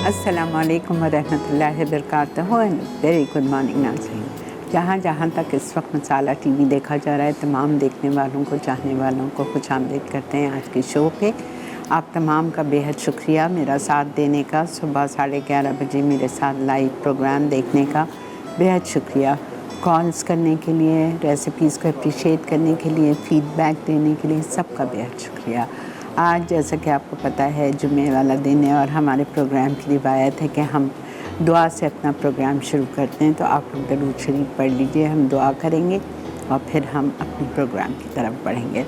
अस्सलामुअलैकुम वरहमतुल्लाहि वबरकातुहू and very good morning नाज़रीन। जहाँ जहाँ तक इस वक्त मसाला टीवी देखा जा रहा है, तमाम देखने वालों को, चाहने वालों को खुशामदीद करते हैं आज के शो पे। आप तमाम का बेहद शुक्रिया मेरा साथ देने का, सुबह 11:30 बजे मेरे साथ लाइव प्रोग्राम देखने का बेहद शुक्रिया। कॉल्स करने के लिए, रेसिपीज़ को अप्रिशिएट करने के लिए, फ़ीडबैक देने के लिए, सबका बेहद शुक्रिया। आज जैसा कि आपको पता है जुम्मे वाला दिन है और हमारे प्रोग्राम की रिवायत है कि हम दुआ से अपना प्रोग्राम शुरू करते हैं। तो आप लोग दरूद शरीफ पढ़ लीजिए, हम दुआ करेंगे और फिर हम अपने प्रोग्राम की तरफ बढ़ेंगे।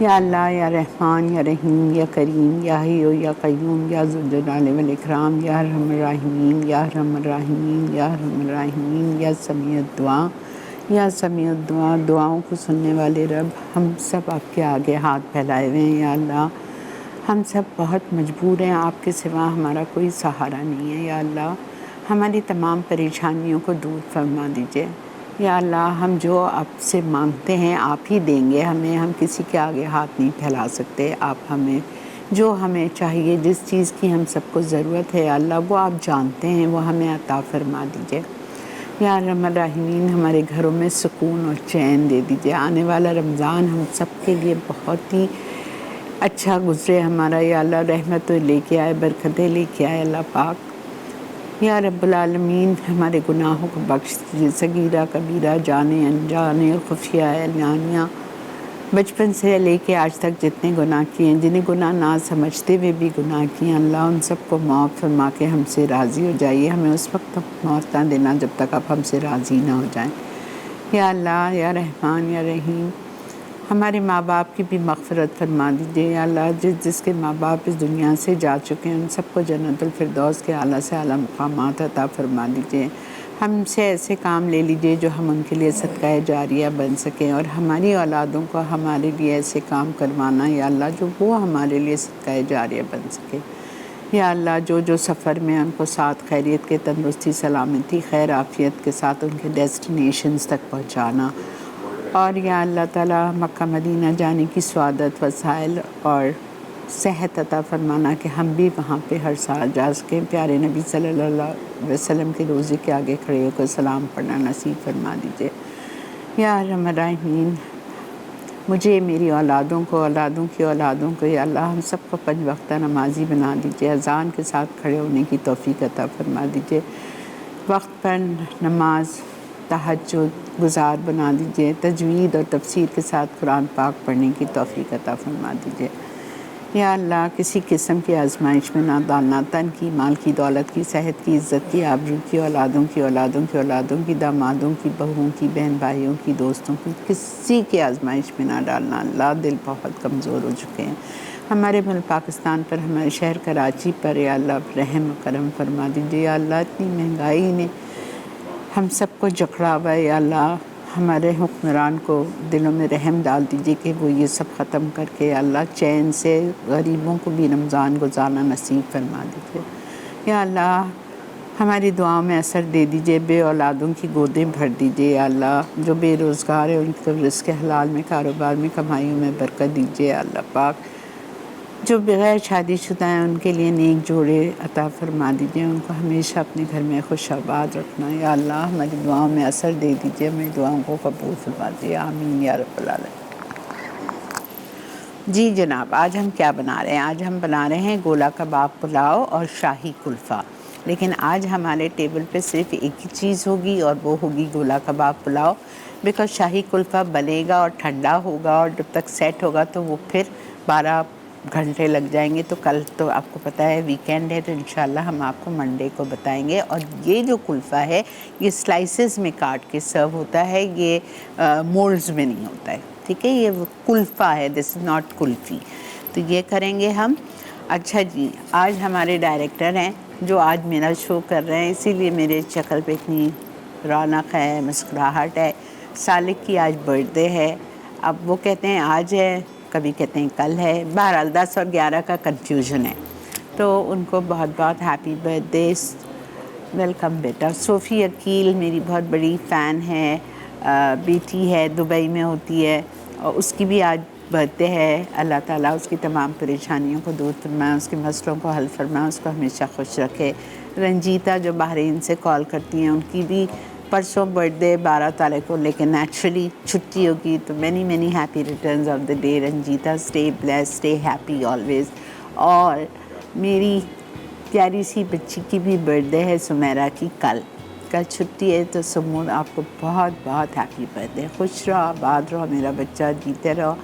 या अल्लाह, या रहमान, या रहीम, या करीम, या हय्यू, या क़य्यूम, या ज़ुल जलाल वल इकराम, या अरहमर राहिमीन, या अरहमर राहिमीन, या अरहमर राहिमीन, या समीउद दुआ, या समीउद दुआ। दुआओं को सुनने वाले रब, हम सब आपके आगे हाथ फैलाए हुए हैं। या अल्लाह, हम सब बहुत मजबूर हैं, आपके सिवा हमारा कोई सहारा नहीं है। या अल्लाह, हमारी तमाम परेशानियों को दूर फरमा दीजिए। या अल्लाह, हम जो आपसे मांगते हैं आप ही देंगे हमें, हम किसी के आगे हाथ नहीं फैला सकते। आप हमें जो हमें चाहिए, जिस चीज़ की हम सबको ज़रूरत है, या अल्लाह वो आप जानते हैं, वो हमें अता फरमा दीजिए। या रहमान राहिमीन, हमारे घरों में सुकून और चैन दे दीजिए। आने वाला रमज़ान हम सब के लिए बहुत ही अच्छा गुज़रे हमारा। या अल्लाह, रहमत लेके आए, बरकतें लेके आए अल्लाह पाक। या रब्बुल आलमीन, हमारे गुनाहों को बख्श दीजिए, सगीरा कबीरा, जाने अनजाने, खुफिया एलानिया, बचपन से लेके आज तक जितने गुनाह किए हैं, जिन्हें गुनाह ना समझते हुए भी गुनाह किए, अल्लाह उन सबको माफ़ फरमा के हमसे राज़ी हो जाइए। हमें उस वक्त तक मौत ना देना जब तक आप हमसे राज़ी ना हो जाएं। या अल्लाह, या रहमान, या रहीम, हमारे माँ बाप की भी मग़फ़िरत फरमा दीजिए। या अल्लाह, जिसके माँ बाप इस दुनिया से जा चुके हैं उन सबको जन्नतुल फिरदौस के आला से आला मक़ामात अता फरमा दीजिए। हमसे ऐसे काम ले लीजिए जो हम उनके लिए सदका जारिया बन सकें, और हमारी औलादों को हमारे लिए ऐसे काम करवाना या अल्लाह जो वो हमारे लिए सदका जारिया बन सके। या अल्लाह, जो सफ़र में उनको साथ खैरियत के, तंदुरुस्ती, सलामती, खैर आफ़ियत के साथ उनके डेस्टिनेशंस तक पहुँचाना। और या अल्लाह ताला, मक्का मदीना जाने की स्वादत, वसाइल और सेहत अता फरमाना कि हम भी वहाँ पे हर साल जा सकें। प्यारे नबी सल्लल्लाहु अलैहि वसल्लम के रोज़े के आगे खड़े होकर सलाम पढ़ना नसीब फरमा दीजिए। या अरहमर राहिमीन, मुझे, मेरी औलादों को, औलादों की औलादों को, या अल्लाह हम सबको 5 वक्ता नमाजी बना दीजिए। अज़ान के साथ खड़े होने की तौफ़ीक अता फरमा दीजिए। वक्त पर नमाज, तहज्जुद गुज़ार बना दीजिए। तजवीद और तफसीर के साथ कुरान पाक पढ़ने की तौफ़ीक अता फरमा दीजिए। या अल्लाह, किसी किस्म की आजमाइश में ना डालना, तन की, माल की, दौलत की, सेहत की, इज़्ज़त की, आबरू की, औलादों की, औलादों की, औलादों की, दामादों की, बहुओं की, बहन भाइयों की, दोस्तों की, किसी की आजमाइश में ना डालना। अल्लाह, दिल बहुत कमज़ोर हो चुके हैं हमारे मुल्क पाकिस्तान पर, हमारे शहर कराची पर। या अल्लाह, रहम करम फरमा दीजिए। या अल्लाह, इतनी महंगाई ने हम सबको जकड़ा हुआ है। या अल्लाह, हमारे हुक्मरान को दिलों में रहम डाल दीजिए कि वो ये सब ख़त्म करके अल्लाह चैन से गरीबों को भी रमज़ान गुज़ारना नसीब फरमा दीजिए। या अल्लाह, हमारी दुआओं में असर दे दीजिए, बे औलादों की गोदें भर दीजिए। या अल्लाह, जो बेरोज़गार है उनको रिज़्क़ हलाल में, कारोबार में, कमाइयों में बरकत दीजिए। अल्लाह पाक, जो बग़ैर शादीशुदा हैं उनके लिए नेक जोड़े अता फरमा दीजिए, उनको हमेशा अपने घर में खुशआबाद रखना। या अल्लाह, हमारी दुआओं में असर दे दीजिए, हमारी दुआओं को कबूल फरमा दीजिए। आमीन या रब्बल आलमीन। जी जनाब, आज हम क्या बना रहे हैं? आज हम बना रहे हैं गोला कबाब पुलाव और शाही कुल्फ़ा। लेकिन आज हमारे टेबल पे सिर्फ़ एक ही चीज़ होगी और वो होगी गोला कबाब पुलाव। बिकॉज़ शाही कुल्फ़ा बनेगा और ठंडा होगा और जब तक सेट होगा तो वो फिर 12 घंटे लग जाएंगे। तो कल तो आपको पता है वीकेंड है, तो इंशाल्लाह हम आपको मंडे को बताएंगे। और ये जो कुल्फ़ा है ये स्लाइसेस में काट के सर्व होता है, ये मोल्ड्स में नहीं होता है, ठीक है। ये कुल्फ़ा है, दिस इज़ नॉट कुल्फ़ी। तो ये करेंगे हम। अच्छा जी, आज हमारे डायरेक्टर हैं जो आज मेरा शो कर रहे हैं, इसीलिए मेरे शक्ल पे इतनी रौनक है, मुस्कुराहट है। सालिक की आज बर्थडे है। अब वो कहते हैं आज है, कभी कहते हैं कल है, बहरहाल 10 और 11 का कन्फ्यूजन है। तो उनको बहुत बहुत हैप्पी बर्थडे। वेलकम बेटा। सोफ़ी अकील मेरी बहुत बड़ी फ़ैन है, बेटी है, दुबई में होती है और उसकी भी आज बर्थडे है, अल्लाह ताला उसकी तमाम परेशानियों को दूर फरमाए, उसके मसलों को हल फरमाए, उसको हमेशा खुश रखे। रंजीता जो बहरीन से कॉल करती हैं, उनकी भी परसों बर्थडे 12 तारीख को, लेकिन नेचुरली छुट्टी होगी, तो many many happy returns of the day Ranjeeta. Stay blessed, stay happy always. और मेरी प्यारी सी बच्ची की भी बर्थडे है, सुमेरा की, कल छुट्टी है, तो सुमून आपको बहुत बहुत हैप्पी बर्थडे। खुश रहो, आबाद रहो मेरा बच्चा, जीते रहो।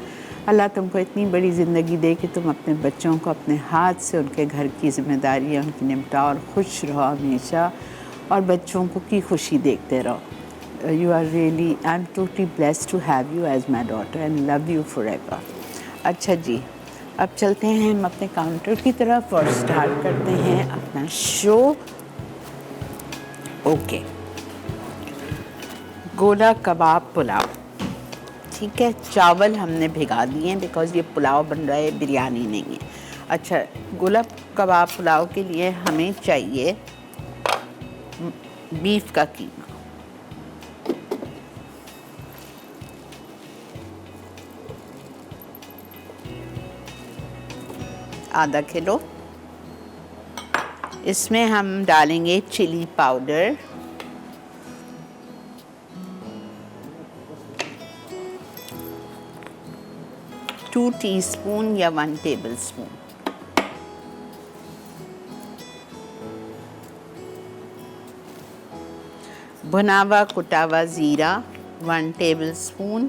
अल्लाह तुमको इतनी बड़ी ज़िंदगी दे कि तुम अपने बच्चों को अपने हाथ से उनके घर की ज़िम्मेदारियाँ उनकी निपटाओ और खुश रहो हमेशा, और बच्चों को की खुशी देखते रहो। You are really, I am totally blessed to have you as my daughter and love you forever. अच्छा जी, अब चलते हैं हम अपने काउंटर की तरफ और स्टार्ट करते हैं अपना शो। ओके, गोला कबाब पुलाव, ठीक है। चावल हमने भिगा दिए हैं बिकॉज़ ये पुलाव बन रहा है, बिरयानी नहीं है। अच्छा, गोला कबाब पुलाव के लिए हमें चाहिए बीफ का कीमा, आधा किलो। इसमें हम डालेंगे चिली पाउडर, टू टीस्पून या 1 टेबलस्पून, भुनावा कुटावा ज़ीरा 1 टेबलस्पून,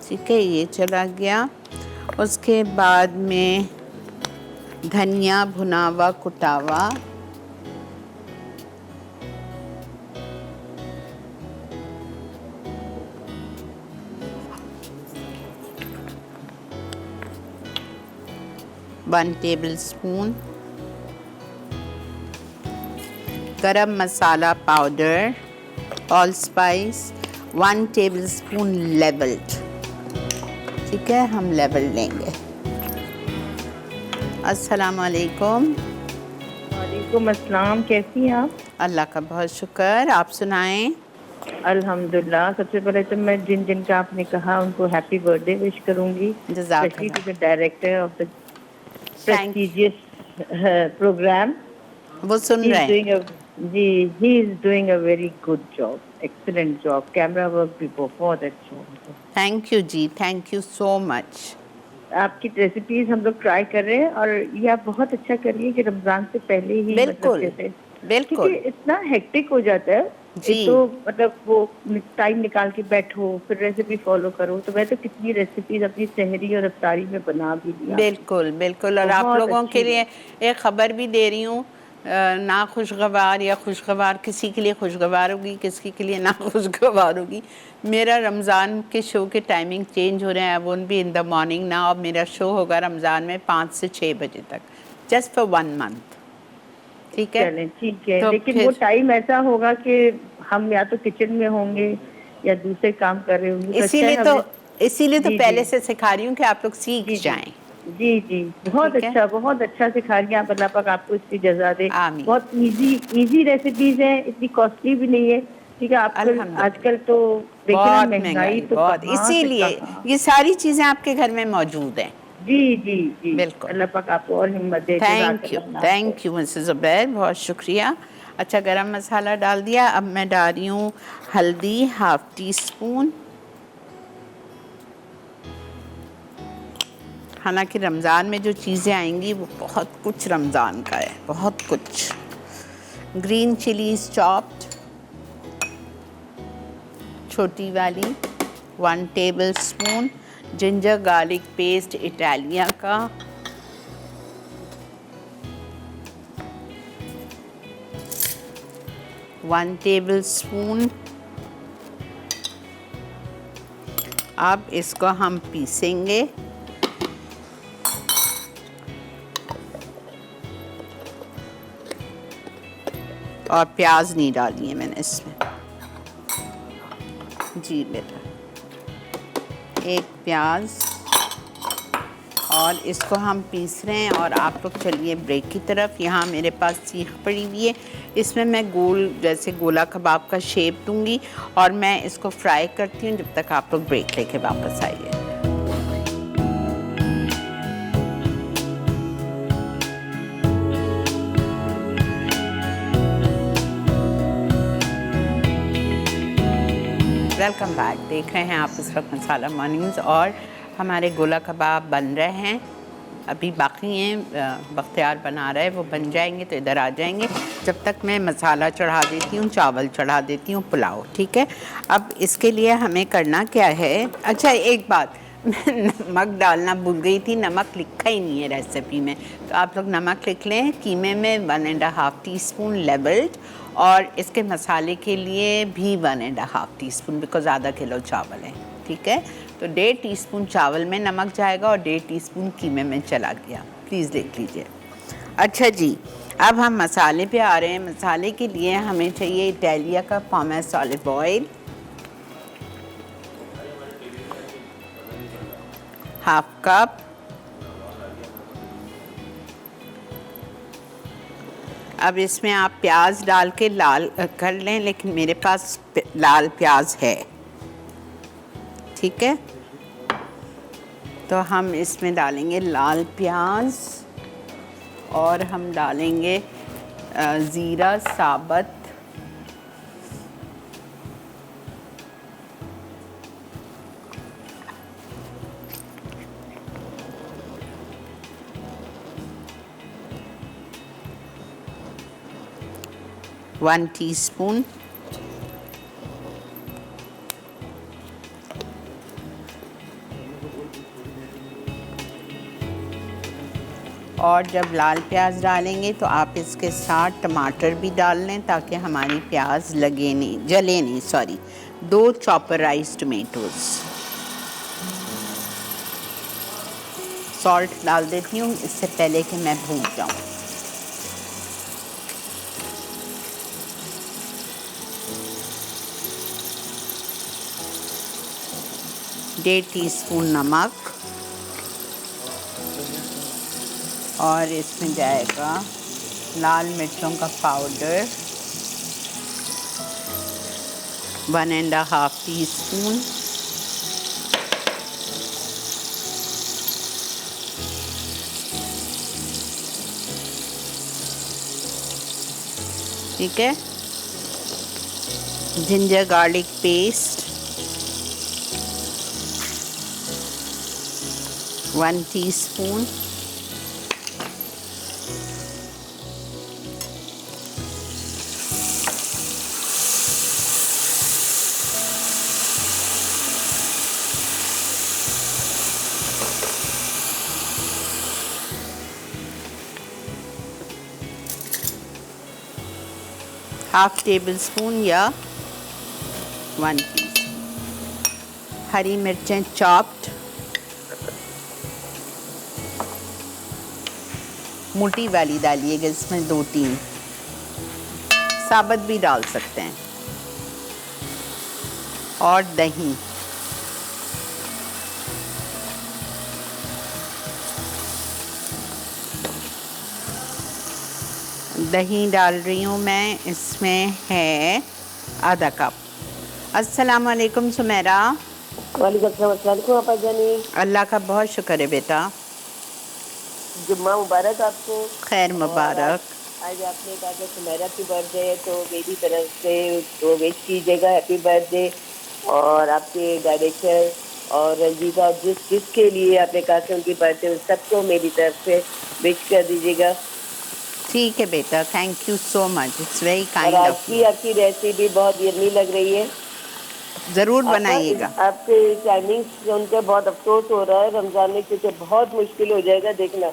ठीक है, ये चला गया। उसके बाद में धनिया भुनावा कुटावा, one tablespoon, garam masala powder, all spice 1 tablespoon levelled, ठीक है, हम लेवल लेंगे। अस्सलाम वालेकुम। वालेकुम अस्सलाम, कैसी हैं आप? अल्लाह का बहुत शुक्र, आप सुनाएं। अल्हम्दुलिल्लाह। सबसे पहले तो मैं जिन जिन का आपने कहा उनको हैप्पी बर्थडे विश करूंगी, specially to the director of the prestigious programme. वो सुन रहे हैं जी, he is doing a very good job, excellent job, camera work भी बहुत अच्छा है। थैंक यू जी, थैंक यू सो मच। आपकी रेसिपीज हम लोग ट्राई कर रहे हैं, और ये आप बहुत अच्छा करिए कि रमजान से पहले ही, बिल्कुल, बिल्कुल, क्योंकि इतना हेक्टिक हो जाता है जी। तो मतलब वो टाइम निकाल के बैठो, फिर रेसिपी फॉलो करो, तो मैं तो कितनी रेसिपीज अपनी सहरी और अफ्तारी में बना भी दिया। बिल्कुल बिल्कुल। और आप लोगों के लिए एक खबर भी दे रही हूँ, ना खुशगवार या खुशगवार, किसी के लिए खुशगवार होगी, किसी के लिए ना खुशगवार होगी। मेरा रमज़ान के शो के टाइमिंग चेंज हो रहे हैं, वो भी इन द मॉर्निंग ना। अब मेरा शो होगा रमज़ान में 5 से 6 बजे तक, जस्ट फॉर 1 मंथ, ठीक है। ठीक है, तो लेकिन वो टाइम ऐसा होगा कि हम या तो किचन में होंगे या दूसरे काम कर रहे होंगे, इसीलिए तो पहले से सिखा रही हूँ कि आप लोग सीख जाएं। जी जी, बहुत अच्छा सिखा रही हैं आप, अल्लाह पाक आपको इसकी जज़ा दे। बहुत इजी रेसिपीज हैं, इतनी कॉस्टली भी नहीं है, ठीक है। आजकल तो बहुत महंगाई, तो बहुत, इसीलिए ये सारी चीजें आपके घर में मौजूद हैं। जी जी जी, बिल्कुल, अल्लाह पाक आपको और हिम्मत दे। थैंक यू मिसेस ज़ुबैर, बहुत शुक्रिया। अच्छा, गरम मसाला डाल दिया। अब मैं डाल रही हूँ हल्दी 1/2 टीस्पून। हालांकि रमज़ान में जो चीज़ें आएंगी वो बहुत कुछ रमज़ान का है, बहुत कुछ। ग्रीन चिलीज चॉप्ड छोटी वाली 1 tablespoon, ginger garlic paste Italia का 1 टेबलस्पून। अब इसको हम पीसेंगे। और प्याज नहीं डाली है मैंने इसमें जी बेटा, 1 प्याज और इसको हम पीस रहे हैं और आप लोग चलिए ब्रेक की तरफ। यहाँ मेरे पास सीख पड़ी हुई है, इसमें मैं गोल जैसे गोला कबाब का शेप दूंगी और मैं इसको फ्राई करती हूँ जब तक आप लोग ब्रेक लेके वापस आइए। Welcome back. देख रहे हैं आप इस वक्त मसाला मॉर्निंग्स और हमारे गोला कबाब बन रहे हैं, अभी बाकी हैं। बख्तियार बना रहा है, वो बन जाएंगे तो इधर आ जाएंगे। जब तक मैं मसाला चढ़ा देती हूँ, चावल चढ़ा देती हूँ, पुलाव। ठीक है, अब इसके लिए हमें करना क्या है। अच्छा एक बात, नमक डालना भूल गई थी, नमक लिखा ही नहीं है रेसिपी में, तो आप लोग नमक लिख लें। कीमे में 1.5 टीस्पून लेवल्ड और इसके मसाले के लिए भी 1.5 टीस्पून, बिकॉज आधा किलो चावल है। ठीक है, तो 1.5 टीस्पून चावल में नमक जाएगा और 1.5 टीस्पून कीमे में चला गया। प्लीज़ देख लीजिए। अच्छा जी, अब हम मसाले पे आ रहे हैं। मसाले के लिए हमें चाहिए इटालिया का पॉमेस ऑलिव ऑयल, हाफ कप। अब इसमें आप प्याज डाल के लाल कर लें, लेकिन मेरे पास लाल प्याज है। ठीक है, तो हम इसमें डालेंगे लाल प्याज और हम डालेंगे ज़ीरा साबुत, वन टीस्पून। और जब लाल प्याज डालेंगे तो आप इसके साथ टमाटर भी डाल लें ताकि हमारी प्याज लगे नहीं, जले नहीं। Sorry, 2 चॉपराइज tomatoes. सॉल्ट डाल देती हूँ इससे पहले कि मैं भूल जाऊँ। डेढ़ टीस्पून नमक और इसमें जाएगा लाल मिर्चों का पाउडर 1.5 टीस्पून, ठीक है। Ginger garlic paste 1 teaspoon, half table spoon या 1 टीस्पून हरी मिर्चें चॉप्ड, मोटी वाली डालिएगा इसमें 2-3, साबुत भी डाल सकते हैं। और दही, दही डाल रही हूँ मैं, इसमें है आधा कप। अस्सलाम वालेकुम सुमेरा। वालेकुम अस्सलाम आपा जानी। अल्लाह का बहुत शुक्र है बेटा। जुम्मा मुबारक आपको। खैर मुबारक। आज आपने कहा कि सुमेरा की बर्थडे है तो मेरी तरफ से तो विश कीजिएगा हैप्पी बर्थडे, और आपके डायरेक्टर और रंजीता जिसके लिए आपने कहा कि उनकी बर्थडे, उन सबको मेरी तरफ से विश कर दीजिएगा। ठीक है बेटा, thank you so much, it's very kind of you. आपकी रेसिपी बहुत यम्मी लग रही है, ज़रूर बनाइएगा। आपके टाइमिंग सुनकर बहुत अफसोस हो रहा है रमज़ान में, क्योंकि बहुत मुश्किल हो जाएगा देखना।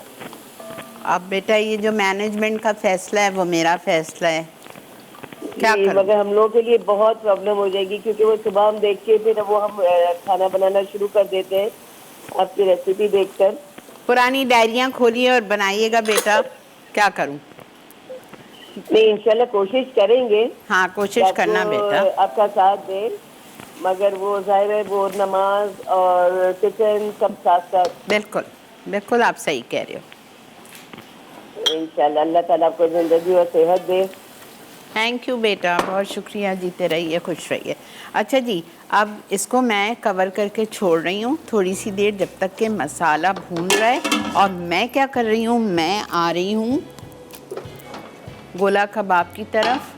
अब बेटा ये जो मैनेजमेंट का फैसला है वो मेरा फैसला है, क्या करूं? मगर हम लोगों के लिए बहुत प्रॉब्लम हो जाएगी, क्योंकि वो सुबह हम देख के फिर वो हम खाना बनाना शुरू कर देते हैं आपकी रेसिपी देखकर। पुरानी डायरियां खोलिए और बनाइएगा बेटा, क्या करूं? नहीं, इंशाल्लाह कोशिश करेंगे। हाँ, कोशिश करना बेटा, आपका साथ दे, मगर वो जाहिर है वो नमाज और किचन सब साथ साथ। बिल्कुल बिल्कुल आप सही कह रहे हो। इंशाल्लाह अल्लाह ताला आपको ज़िंदगी और सेहत दे। थैंक यू बेटा, बहुत शुक्रिया, जीते रहिए, खुश रहिए। अच्छा जी, अब इसको मैं कवर करके छोड़ रही हूँ थोड़ी सी देर, जब तक के मसाला भून रहा है। और मैं क्या कर रही हूँ, मैं आ रही हूँ गोला कबाब की तरफ।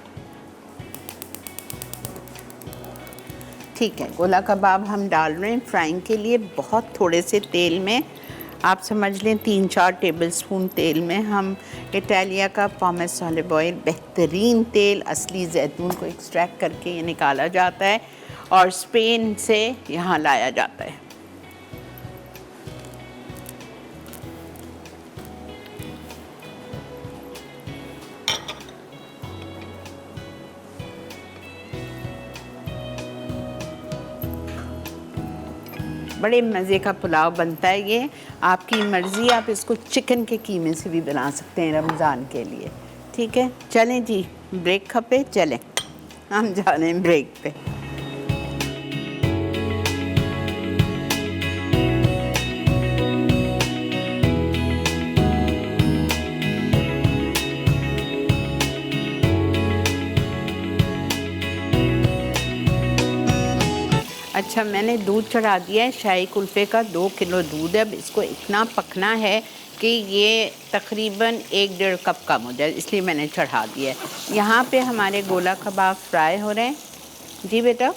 ठीक है, गोला कबाब हम डाल रहे हैं फ्राइंग के लिए बहुत थोड़े से तेल में। आप समझ लें 3-4 टेबलस्पून तेल में। हम इटालिया का पॉमेस ऑलिव ऑयल, बेहतरीन तेल, असली जैतून को एक्सट्रैक्ट करके ये निकाला जाता है और स्पेन से यहाँ लाया जाता है। बड़े मज़े का पुलाव बनता है ये। आपकी मर्ज़ी, आप इसको चिकन के कीमे से भी बना सकते हैं रमज़ान के लिए। ठीक है, चलें जी, ब्रेक खपे, चलें हम जा रहे हैं ब्रेक पे। अच्छा, मैंने दूध चढ़ा दिया है शाही कुल्फ़े का, 2 किलो दूध है। अब इसको इतना पकना है कि ये तकरीबन 1-1.5 कप कम हो जाए, इसलिए मैंने चढ़ा दिया है। यहाँ पे हमारे गोला कबाब फ्राई हो रहे हैं। जी बेटा,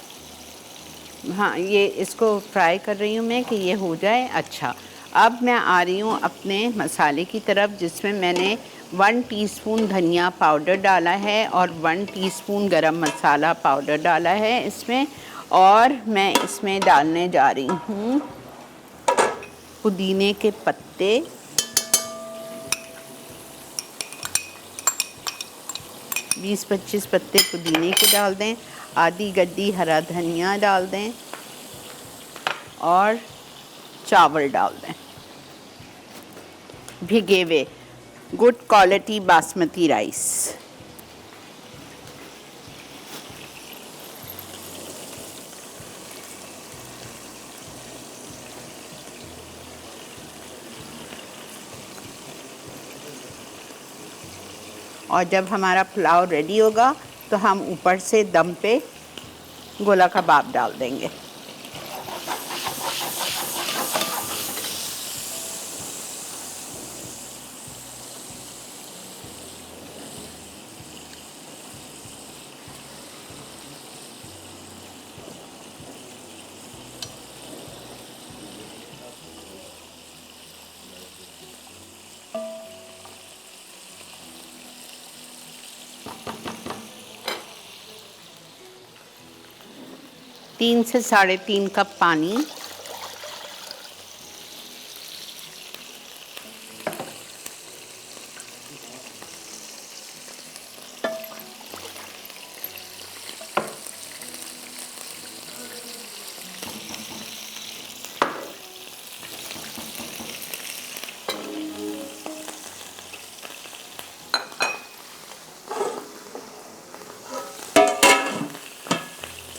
हाँ, ये इसको फ्राई कर रही हूँ मैं कि ये हो जाए। अच्छा, अब मैं आ रही हूँ अपने मसाले की तरफ, जिसमें मैंने 1 टीस्पून धनिया पाउडर डाला है और 1 टीस्पून गरम मसाला पाउडर डाला है इसमें। और मैं इसमें डालने जा रही हूँ पुदीने के पत्ते, 20-25 पत्ते पुदीने के डाल दें, आधी गड्डी हरा धनिया डाल दें और चावल डाल दें भिगे हुए, गुड क्वालिटी बासमती राइस। और जब हमारा पुलाव रेडी होगा तो हम ऊपर से दम पे गोला कबाब डाल देंगे। तीन से 3.5 कप पानी,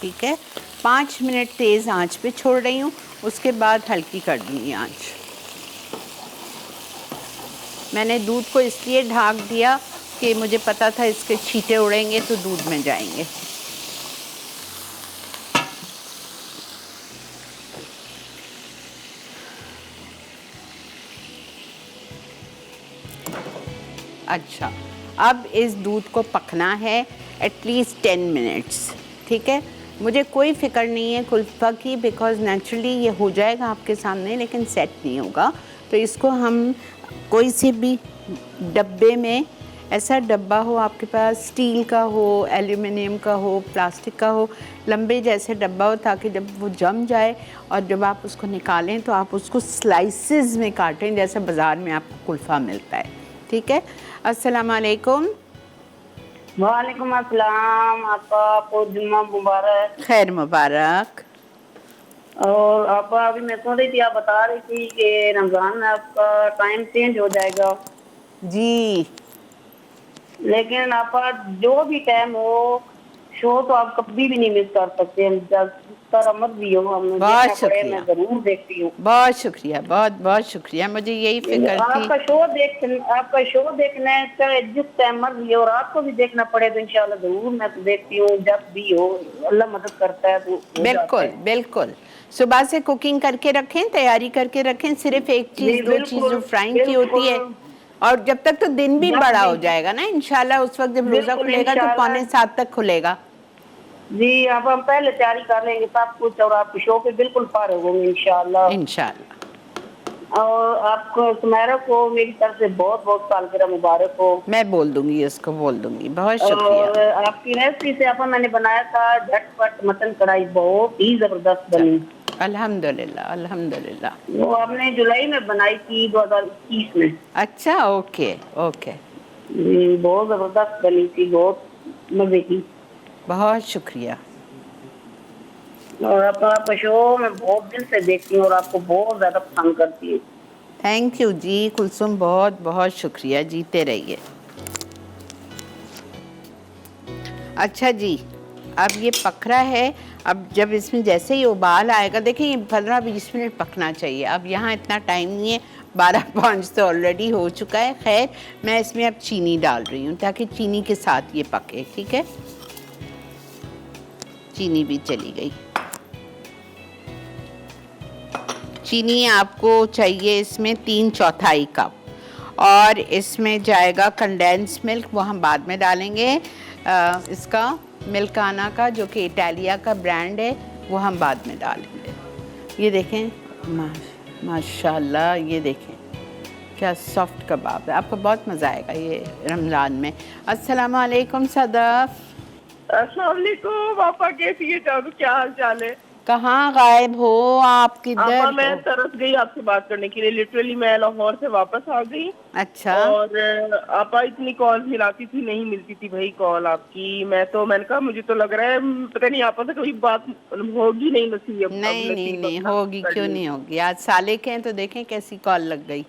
ठीक है। 5 मिनट तेज़ आंच पे छोड़ रही हूँ, उसके बाद हल्की कर दूँगी आंच। मैंने दूध को इसलिए ढक दिया कि मुझे पता था इसके छींटे उड़ेंगे तो दूध में जाएंगे। अच्छा, अब इस दूध को पकना है एटलीस्ट 10 मिनट्स। ठीक है, मुझे कोई फ़िक्र नहीं है कुल्फ़ा की, बिकॉज़ नेचुरली ये हो जाएगा आपके सामने, लेकिन सेट नहीं होगा। तो इसको हम कोई से भी डब्बे में, ऐसा डब्बा हो आपके पास, स्टील का हो, एल्युमिनियम का हो, प्लास्टिक का हो, लंबे जैसे डब्बा हो, ताकि जब वो जम जाए और जब आप उसको निकालें तो आप उसको स्लाइसेस में काटें, जैसे बाज़ार में आपको कुल्फ़ा मिलता है। ठीक है, अस्सलाम वालेकुम। वालेकुम अस्सलाम, आपका जुम्मा मुबारक। खैर मुबारक। और आपा अभी मैं सुन रही थी, आप बता रही थी कि रमजान में आपका टाइम चेंज हो जाएगा। जी, लेकिन आपा जो भी टाइम हो, शो तो आप कभी भी नहीं मिस कर सकते हैं, जब पर अमर भी हो हमें बहुत देखना पड़े, शुक्रिया, मैं जरूर देखती हूँ। बहुत शुक्रिया, बहुत बहुत शुक्रिया, मुझे यही फिक्र थी। आपका शो देखना है चाहे जिस टाइम मर्जी हो, और आपको भी देखना पड़े तो इंशाल्लाह जरूर मैं तो देखती हूँ, जब भी हो अल्लाह मदद करता है तो हो जाता बिल्कुल है। बिल्कुल। सुबह से कुकिंग करके रखें, तैयारी करके रखें, सिर्फ एक जी चीज़ दो चीज़ जो बिल्कुल फ्राइंग की होती है। बिल्कुल। और जब तक तो दिन भी जब बड़ा भी हो जाएगा ना इंशाल्लाह, उस वक्त जब रोज़ा बिल्कुल खुलेगा तो इंशाल्लाह। 6:45 तक खुलेगा। जी अब हम पहले तैयारी कर लेंगे सब कुछ, और आपके शो पे बिल्कुल फारिग होंगे इंशाल्लाह। इंशाल्लाह। और आपको सुमेरा को मेरी तरफ से बहुत बहुत सालगिरह मुबारक हो। मैं बोल दूंगी, उसको बोल दूंगी, बहुत शुक्रिया। और आपकी रेसिपी से अपन मैंने बनाया था झटपट मटन कढ़ाई, बहुत ही जबरदस्त बनी। अल्हम्दुलिल्लाह, अल्हम्दुलिल्लाह। वो आपने जुलाई में बनाई थी 2021 में। अच्छा, ओके ओके। बहुत जबरदस्त बनी थी, बहुत मजे की। बहुत शुक्रिया। और आपका शो मैं बहुत दिल से देखती हूँ और आपको बहुत ज्यादा पसंद करती हूँ। थैंक यू जी कुलसुम, बहुत बहुत शुक्रिया, जीते रहिए। अच्छा जी, अब ये पक रहा है। अब जब इसमें जैसे ही उबाल आएगा, देखिए ये 15-20 मिनट पकना चाहिए। अब यहाँ इतना टाइम नहीं है, 12:05 तो ऑलरेडी हो चुका है। खैर, मैं इसमें अब चीनी डाल रही हूँ ताकि चीनी के साथ ये पके, ठीक है। चीनी भी चली गई। चीनी आपको चाहिए इसमें 3/4 कप, और इसमें जाएगा कंडेंस मिल्क, वो हम बाद में डालेंगे। इसका मिल्काना का जो कि इटालिया का ब्रांड है, वो हम बाद में डालेंगे। ये देखें, माशाल्लाह, ये देखें क्या सॉफ्ट कबाब है। आपको बहुत मज़ा आएगा ये रमज़ान में। अस्सलाम वालेकुम सदफ। अस्सलाम वालेकुम पापा, कैसी है जादू, क्या हाल चाल है? कहाँ गायब हो आप, आपा किधर मैं हो? तरस गई आपसे बात करने के लिए, लिटरली मैं लाहौर से वापस आ गई। अच्छा। और आपा इतनी कॉल मिलाती थी, नहीं मिलती थी भाई कॉल आपकी। मैंने कहा मुझे तो लग रहा है पता नहीं आपा से कभी बात होगी नहीं नसीब, अब नहीं नहीं नसीब नहीं अपना होगी, क्यों करनी। नहीं होगी। आज साले के हैं तो देखें कैसी कॉल लग गई।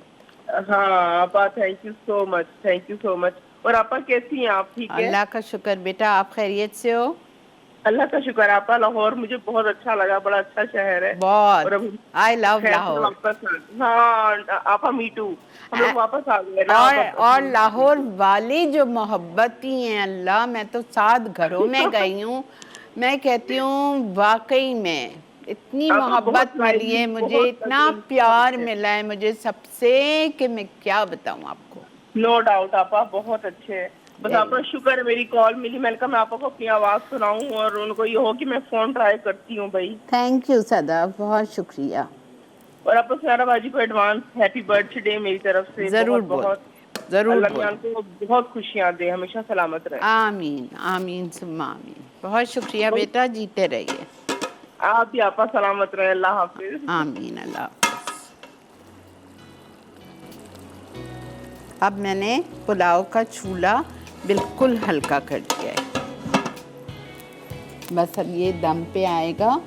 हाँ आपा, thank you so much, thank you so much. और आपा कैसी हैं आप, ठीक है? अल्लाह का शुक्र बेटा, आप खैरियत से हो? अल्लाह का शुक्र। आपा लाहौर मुझे बहुत अच्छा लगा, बड़ा अच्छा शहर है। और बहुत। अब आई लव खैर से लाहौर। वापस आ गए। हाँ आपा, मी टू। हम लोग वापस आ गए ना आप और लाहौर वाली जो मोहब्बती हैं, अल्लाह, मैं तो 7 घरों में गई हूँ। मैं कहती हूँ वाकई में इतनी आपा मोहब्बत बहुत मिली है लाइवली, मुझे, बहुत इतना लजीज, बहुत प्यार अच्छे। मिला है मुझे सबसे कि मैं क्या बताऊँ आपको। नो डाउट आपा बहुत अच्छे है। बस आपका शुक्र है मेरी कॉल मिली, मैंने कहा मैं आपा को अपनी आवाज सुनाऊं, और उनको ये हो कि मैं फोन ट्राई करती हूँ भाई। थैंक यू सदा, बहुत शुक्रिया। और आपा सारा बाजी को एडवांस हैप्पी बर्थडे मेरी तरफ से, ज़रूर बहुत बोल, बहुत। ज़रूर अल्लाह मियां बोल। को बहुत खुशियां दे, हमेशा सलामत रहे। आमीन आमीन सुम्मा आमीन। बहुत शुक्रिया बेटा, जीते रहिए। आप भी आपा सलामत रहे, अल्लाह हाफिज। आमीन, अल्लाह हाफ़िज़। अब मैंने पुलाव का चूल्हा बिल्कुल हल्का कर दिया है। बस अब ये दम पे आएगा,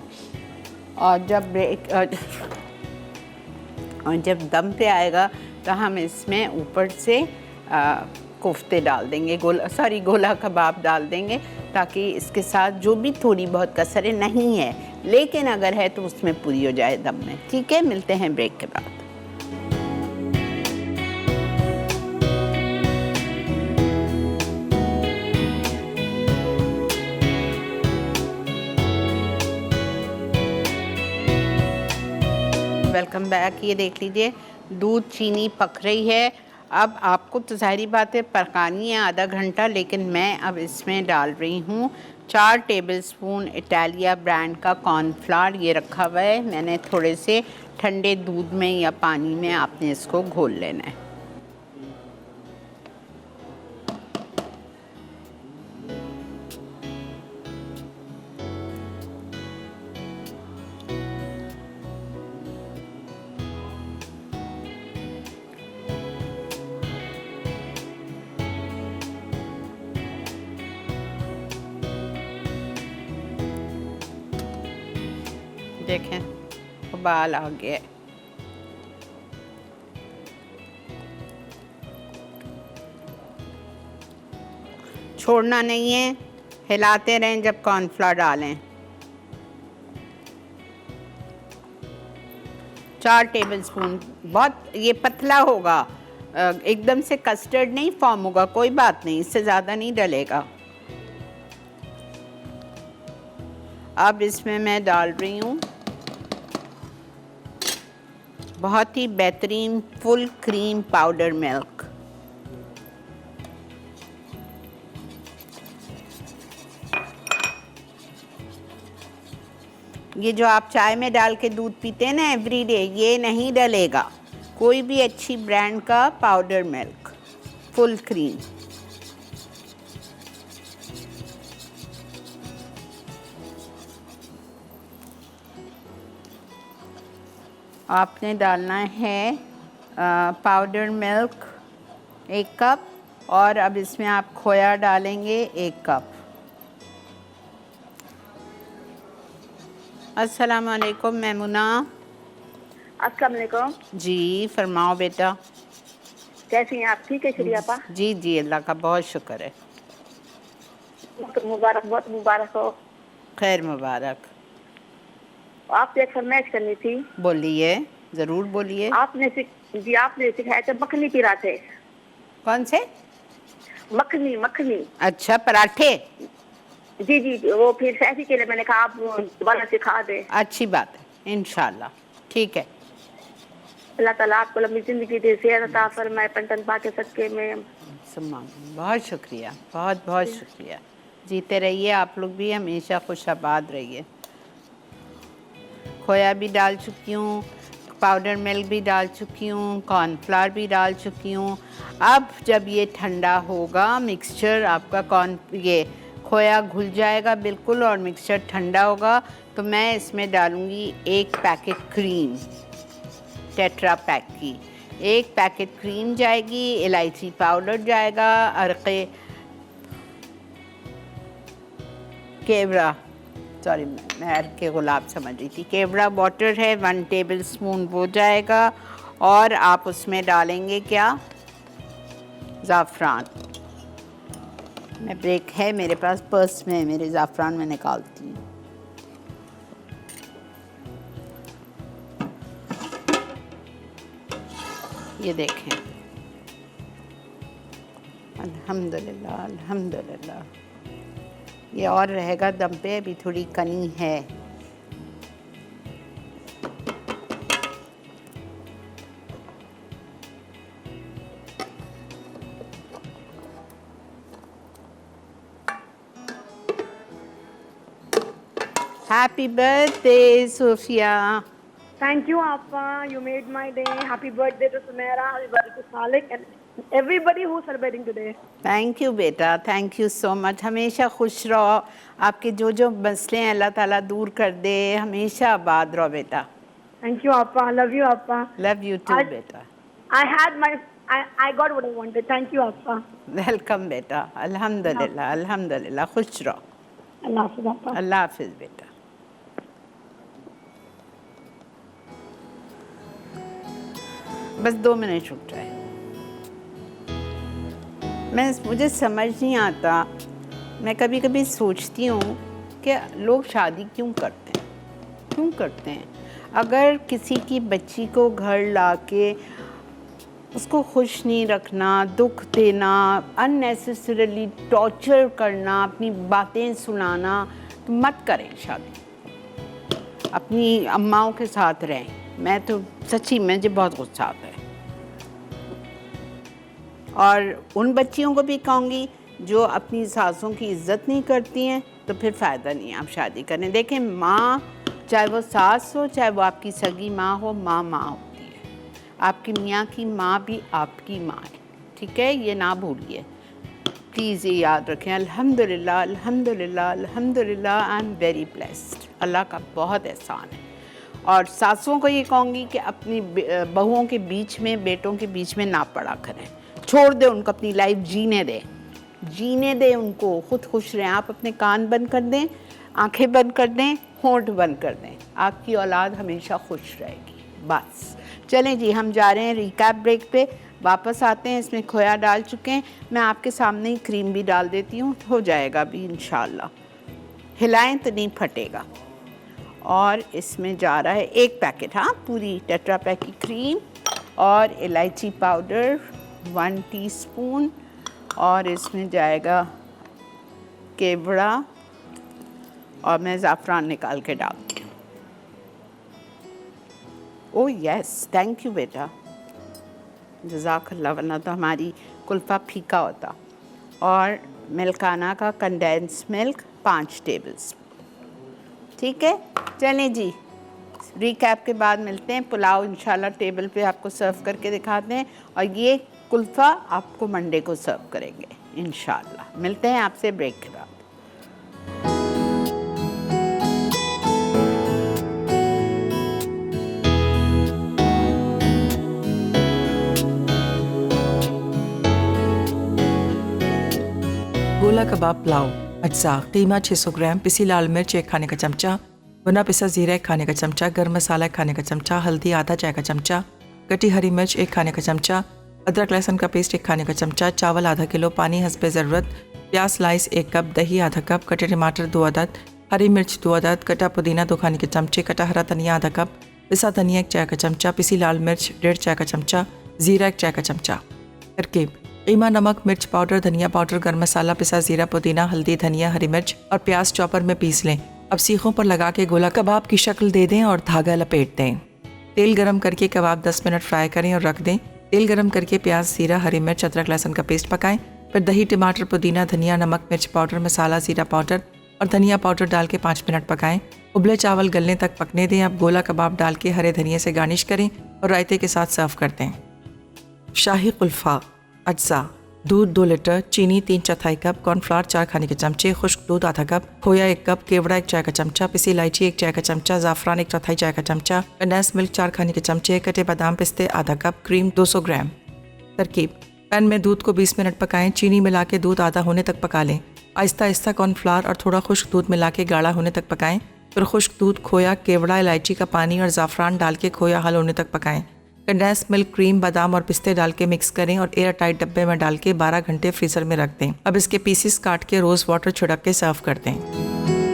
और जब दम पे आएगा तो हम इसमें ऊपर से कोफ्ते डाल देंगे, गोला कबाब डाल देंगे, ताकि इसके साथ जो भी थोड़ी बहुत कसरें नहीं है, लेकिन अगर है तो उसमें पूरी हो जाए दम में। ठीक है, मिलते हैं ब्रेक के बाद। Welcome back. ये देख लीजिए दूध चीनी पक रही है। अब आपको तो ज़ाहिरी बात है पकानी है आधा घंटा, लेकिन मैं अब इसमें डाल रही हूँ 4 टेबलस्पून इटालिया ब्रांड का कॉर्नफ्लावर। ये रखा हुआ है मैंने थोड़े से ठंडे दूध में या पानी में, आपने इसको घोल लेना है। देखें उबाल आ गया। छोड़ना नहीं है, हिलाते रहें जब कॉर्नफ्लोर डालें। 4 टेबलस्पून, बहुत ये पतला होगा, एकदम से कस्टर्ड नहीं फॉर्म होगा, कोई बात नहीं, इससे ज़्यादा नहीं डलेगा। अब इसमें मैं डाल रही हूँ बहुत ही बेहतरीन फुल क्रीम पाउडर मिल्क। ये जो आप चाय में डाल के दूध पीते हैं ना एवरीडे, ये नहीं डलेगा। कोई भी अच्छी ब्रांड का पाउडर मिल्क फुल क्रीम। आपने डालना है पाउडर मिल्क 1 कप, और अब इसमें आप खोया डालेंगे 1 कप। अस्सलाम वालेकुम मैमुना। अस्सलाम वालेकुम। जी फरमाओ बेटा। कैसी हैं आप? ठीक है श्री आपा? जी जी अल्लाह का बहुत शुक्र है। मुबारक, बहुत मुबारक हो। खैर मुबारक। आपसे एक फरमाइश करनी थी। बोलिए, ज़रूर बोलिए। आपने सिखाया था मखनी पराठे। कौन से? मखनी मखनी। अच्छा, पराठे। जी जी, वो फिर सैफी के लिए मैंने कहा आप दोबारा सिखा दे। अच्छी बात है, इंशाल्लाह ठीक है। अल्लाह ताला आपको लंबी जिंदगी दे, सेहत अता फरमाए, पंटन पाके सदके में। बहुत शुक्रिया, बहुत बहुत शुक्रिया। जीते रहिए, आप लोग भी हमेशा खुशाबाद रहिए। खोया भी डाल चुकी हूँ, पाउडर मिल्क भी डाल चुकी हूँ, कॉर्नफ्लावर भी डाल चुकी हूँ। अब जब ये ठंडा होगा मिक्सचर आपका ये खोया घुल जाएगा बिल्कुल और मिक्सचर ठंडा होगा, तो मैं इसमें डालूँगी 1 पैकेट क्रीम, टेट्रा पैक की 1 पैकेट क्रीम जाएगी, इलायची पाउडर जाएगा, अरक़े केवड़ा, सॉरी मैं अरक़े गुलाब समझ रही थी, केवड़ा वाटर है 1 टेबलस्पून वो जाएगा, और आप उसमें डालेंगे क्या? ज़ाफ़रान। मैं ब्रेक है मेरे पास, पर्स में मेरे ज़ाफ़रान में निकालती हूँ। ये देखें, अल्हम्दुलिल्लाह अल्हम्दुलिल्लाह। ये और रहेगा दम पे, अभी थोड़ी कनी है। Happy birthday Sophia. Thank you, Appa. You made my day. Happy birthday to Sumaira. Happy birthday to Salek and everybody who's celebrating today. Thank you बेटा, थैंक यू सो मच। हमेशा खुश रहो, आपके जो जो मसले हैं अल्लाह ताला दूर कर दे, हमेशा आबाद रहो बेटा। Thank you, Appa. Love you, Appa. Love you too बेटा। I got what I wanted. Thank you, Appa. Welcome बेटा। अल्हम्दुलिल्लाह अल्हम्दुलिल्लाह, खुश रहो। Allah Hafiz, Appa. अल्लाह हाफिज़ बेटा। बस 2 मिनट रुक जाए। मुझे समझ नहीं आता, मैं कभी कभी सोचती हूँ कि लोग शादी क्यों करते हैं। अगर किसी की बच्ची को घर लाके उसको खुश नहीं रखना, दुख देना, अननेसेसरीली टॉर्चर करना, अपनी बातें सुनाना, तो मत करें शादी। अपनी अम्माओं के साथ रहें। मैं तो सच्ची मुझे बहुत गुस्सा आता है। और उन बच्चियों को भी कहूँगी जो अपनी सासों की इज़्ज़त नहीं करती हैं, तो फिर फ़ायदा नहीं आप शादी करें। देखें, माँ चाहे वो सास हो, चाहे वो आपकी सगी माँ हो, माँ होती है। आपकी मियाँ की माँ भी आपकी माँ है, ठीक है? ये ना भूलिए, प्लीज़ ये याद रखें। अल्हम्दुलिल्लाह अल्हम्दुलिल्लाह अल्हम्दुलिल्लाह, आई एम वेरी ब्लेस्ड। अल्लाह का बहुत एहसान है। और सासों को ये कहूँगी कि अपनी बहुओं के बीच में, बेटों के बीच में ना पड़ा करें। छोड़ दे उनको, अपनी लाइफ जीने दें उनको, खुद खुश रहें। आप अपने कान बंद कर दें, आंखें बंद कर दें, होंठ बंद कर दें, आपकी औलाद हमेशा खुश रहेगी। बस चलें जी, हम जा रहे हैं रिकैप ब्रेक पे। वापस आते हैं, इसमें खोया डाल चुके हैं। मैं आपके सामने ही क्रीम भी डाल देती हूँ, हो जाएगा भी इंशाल्लाह। हिलाएं तो नहीं फटेगा। और इसमें जा रहा है 1 पैकेट, हाँ, पूरी टेट्रा पैक की क्रीम और इलायची पाउडर 1 टीस्पून, और इसमें जाएगा केवड़ा, और मैं ज़ाफ़रान निकाल के डालती हूँ। ओह यस, थैंक यू बेटा, जज़ाकल्लाह, वरना तो हमारी कुल्फ़ा फीका होता। और मिल्काना का कंडेंस मिल्क 5 टेबल स्पून। ठीक है, चलें जी, रिकैप के बाद मिलते हैं। पुलाव इंशाल्लाह टेबल पे आपको सर्व करके दिखाते हैं, और ये कुल्फ़ा आपको मंडे को सर्व करेंगे इंशाल्लाह। मिलते हैं आपसे ब्रेक के बाद। गोला कबाब पुलाव। अज्जा: कीमा 600 ग्राम, पिसी लाल मिर्च 1 खाने का चमचा, भुना पिसा जीरा 1 खाने का चमचा, गर्म मसाला 1 खाने का चमचा, हल्दी आधा चाय का चमचा, कटी हरी मिर्च 1 खाने का चमचा, अदरक लहसुन का पेस्ट 1 खाने का चमचा, चावल आधा किलो, पानी हस्बे ज़रूरत, प्याज स्लाइस 1 कप, दही आधा कप, कटे टमाटर 2 अदद, हरी मिर्च 2 अदद, कटा पुदीना 2 खाने के चमचे, कटा हरा धनिया आधा कप, पिसा धनिया 1 चाय का चमचा, पिसी लाल मिर्च 1.5 चाय का चमचा, ज़ीरा 1 चाय का चमचा। तरकीब: कीमा, नमक, मिर्च पाउडर, धनिया पाउडर, गर्म मसाला, पिसा जीरा, पुदीना, हल्दी, धनिया, हरी मिर्च और प्याज चॉपर में पीस लें। अब सीखों पर लगा के गोला कबाब की शक्ल दे दें और धागा लपेट दें। तेल गरम करके कबाब 10 मिनट फ्राई करें और रख दें। तेल गरम करके प्याज, जीरा, हरी मिर्च, अदरक लहसुन का पेस्ट पकाएं। फिर दही, टमाटर, पुदीना, धनिया, नमक, मिर्च पाउडर, मसाला, जीरा पाउडर और धनिया पाउडर डाल के 5 मिनट पकाएं। उबले चावल गलने तक पकने दें। अब गोला कबाब डाल के हरे धनिया से गार्निश करें और रायते के साथ सर्व कर दें। शाही कुल्फ़ा। अज्जा: दूध 2 लीटर, चीनी 3/4 कप, कॉर्नफ्लावर 4 खाने के चमचे, खुश्क दूध आधा कप, खोया 1 कप, केवड़ा 1 चाय का चमचा, पिसी इलायची 1 चाय का चमचा, ज़ाफ़रान 1/4 चाय का चमचा, कंडेंस मिल्क 4 खाने के चमचे, कटे बादाम पिस्ते आधा कप, क्रीम 200 ग्राम। तरकीब: पैन में दूध को 20 मिनट पकाएं, चीनी मिला के दूध आधा होने तक पका लें। आहिस्ता आहिस्ता कॉर्नफ्लावर और थोड़ा खुश्क दूध मिला के गाढ़ा होने तक पकाएं। फिर खुश्क दूध, खोया, केवड़ा, इलायची का पानी और ज़ाफ़रान डाल के खोया हल होने तक पकाएं। कंडेंस मिल्क, क्रीम, बादाम और पिस्ते डाल के मिक्स करें और एयर टाइट डब्बे में डाल के 12 घंटे फ्रीज़र में रख दें। अब इसके पीसेस काट के रोज़ वाटर छिड़क के सर्व कर दें।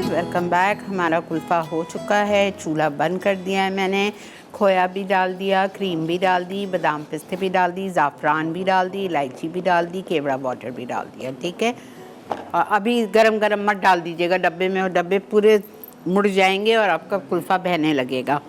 Welcome back. हमारा कुल्फ़ा हो चुका है, चूल्हा बंद कर दिया है मैंने, खोया भी डाल दिया, क्रीम भी डाल दी, बादाम पिस्ते भी डाल दी, ज़ाफ़रान भी डाल दी, इलायची भी डाल दी, केवड़ा वाटर भी डाल दिया। ठीक है, और अभी गरम गरम मत डाल दीजिएगा डब्बे में, और डब्बे पूरे मुड़ जाएंगे और आपका कुल्फ़ा बहने लगेगा।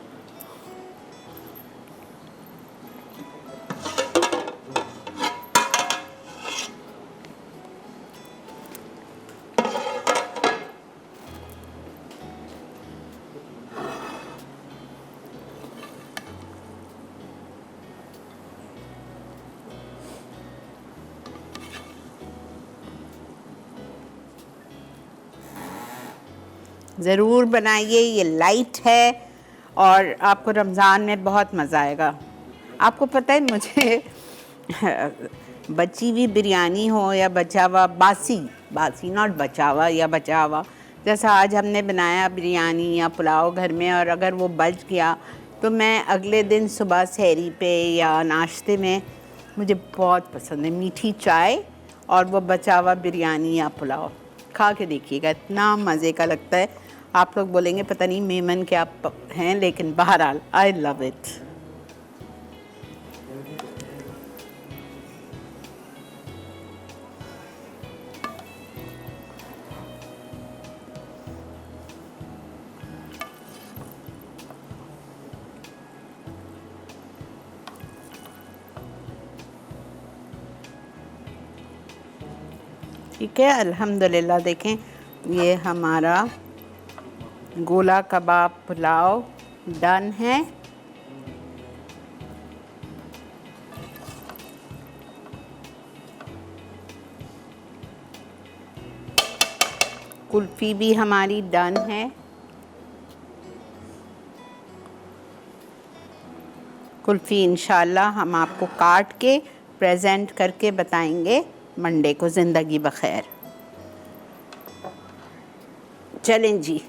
ज़रूर बनाइए, ये लाइट है और आपको रमज़ान में बहुत मज़ा आएगा। आपको पता है, मुझे बची हुई बिरयानी हो या बचा हुआ बासी नॉट बचा हुआ या बचा हुआ, जैसा आज हमने बनाया बिरयानी या पुलाव घर में, और अगर वो बच गया तो मैं अगले दिन सुबह सहरी पे या नाश्ते में, मुझे बहुत पसंद है मीठी चाय और वो बचा हुआ बिरयानी या पुलाव। खा के देखिएगा, इतना मज़े का लगता है। आप लोग बोलेंगे पता नहीं मेमन क्या हैं, लेकिन बहरहाल आई लव इट। ठीक है, अल्हम्दुलिल्लाह। देखें, ये हमारा गोला कबाब पुलाव डन है। कुल्फ़ी भी हमारी डन है। कुल्फ़ी इंशाल्लाह हम आपको काट के प्रेजेंट करके बताएंगे मंडे को। ज़िंदगी बखैर। चलें जी,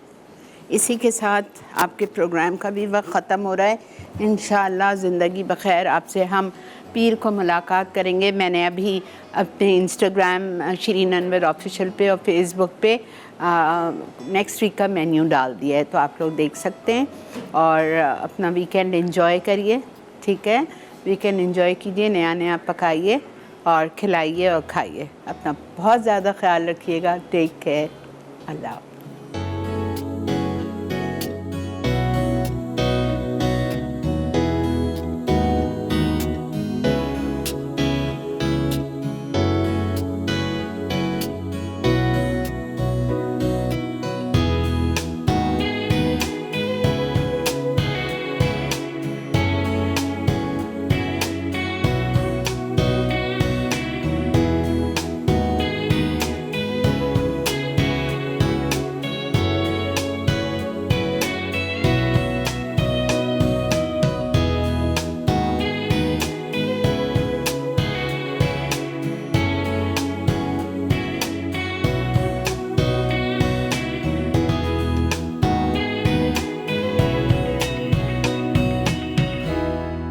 इसी के साथ आपके प्रोग्राम का भी वक्त ख़त्म हो रहा है। इंशाअल्लाह ज़िंदगी बख़ैर आपसे हम पीर को मुलाकात करेंगे। मैंने अभी अपने इंस्टाग्राम शिरीन अनवर ऑफिशियल पे और फेसबुक पे नेक्स्ट वीक का मेन्यू डाल दिया है, तो आप लोग देख सकते हैं और अपना वीकेंड एंजॉय करिए। ठीक है, वीकेंड एंजॉय कीजिए, नया नया पकाइए और खिलाइए और खाइए। अपना बहुत ज़्यादा ख्याल रखिएगा। Take care. अल्लाह।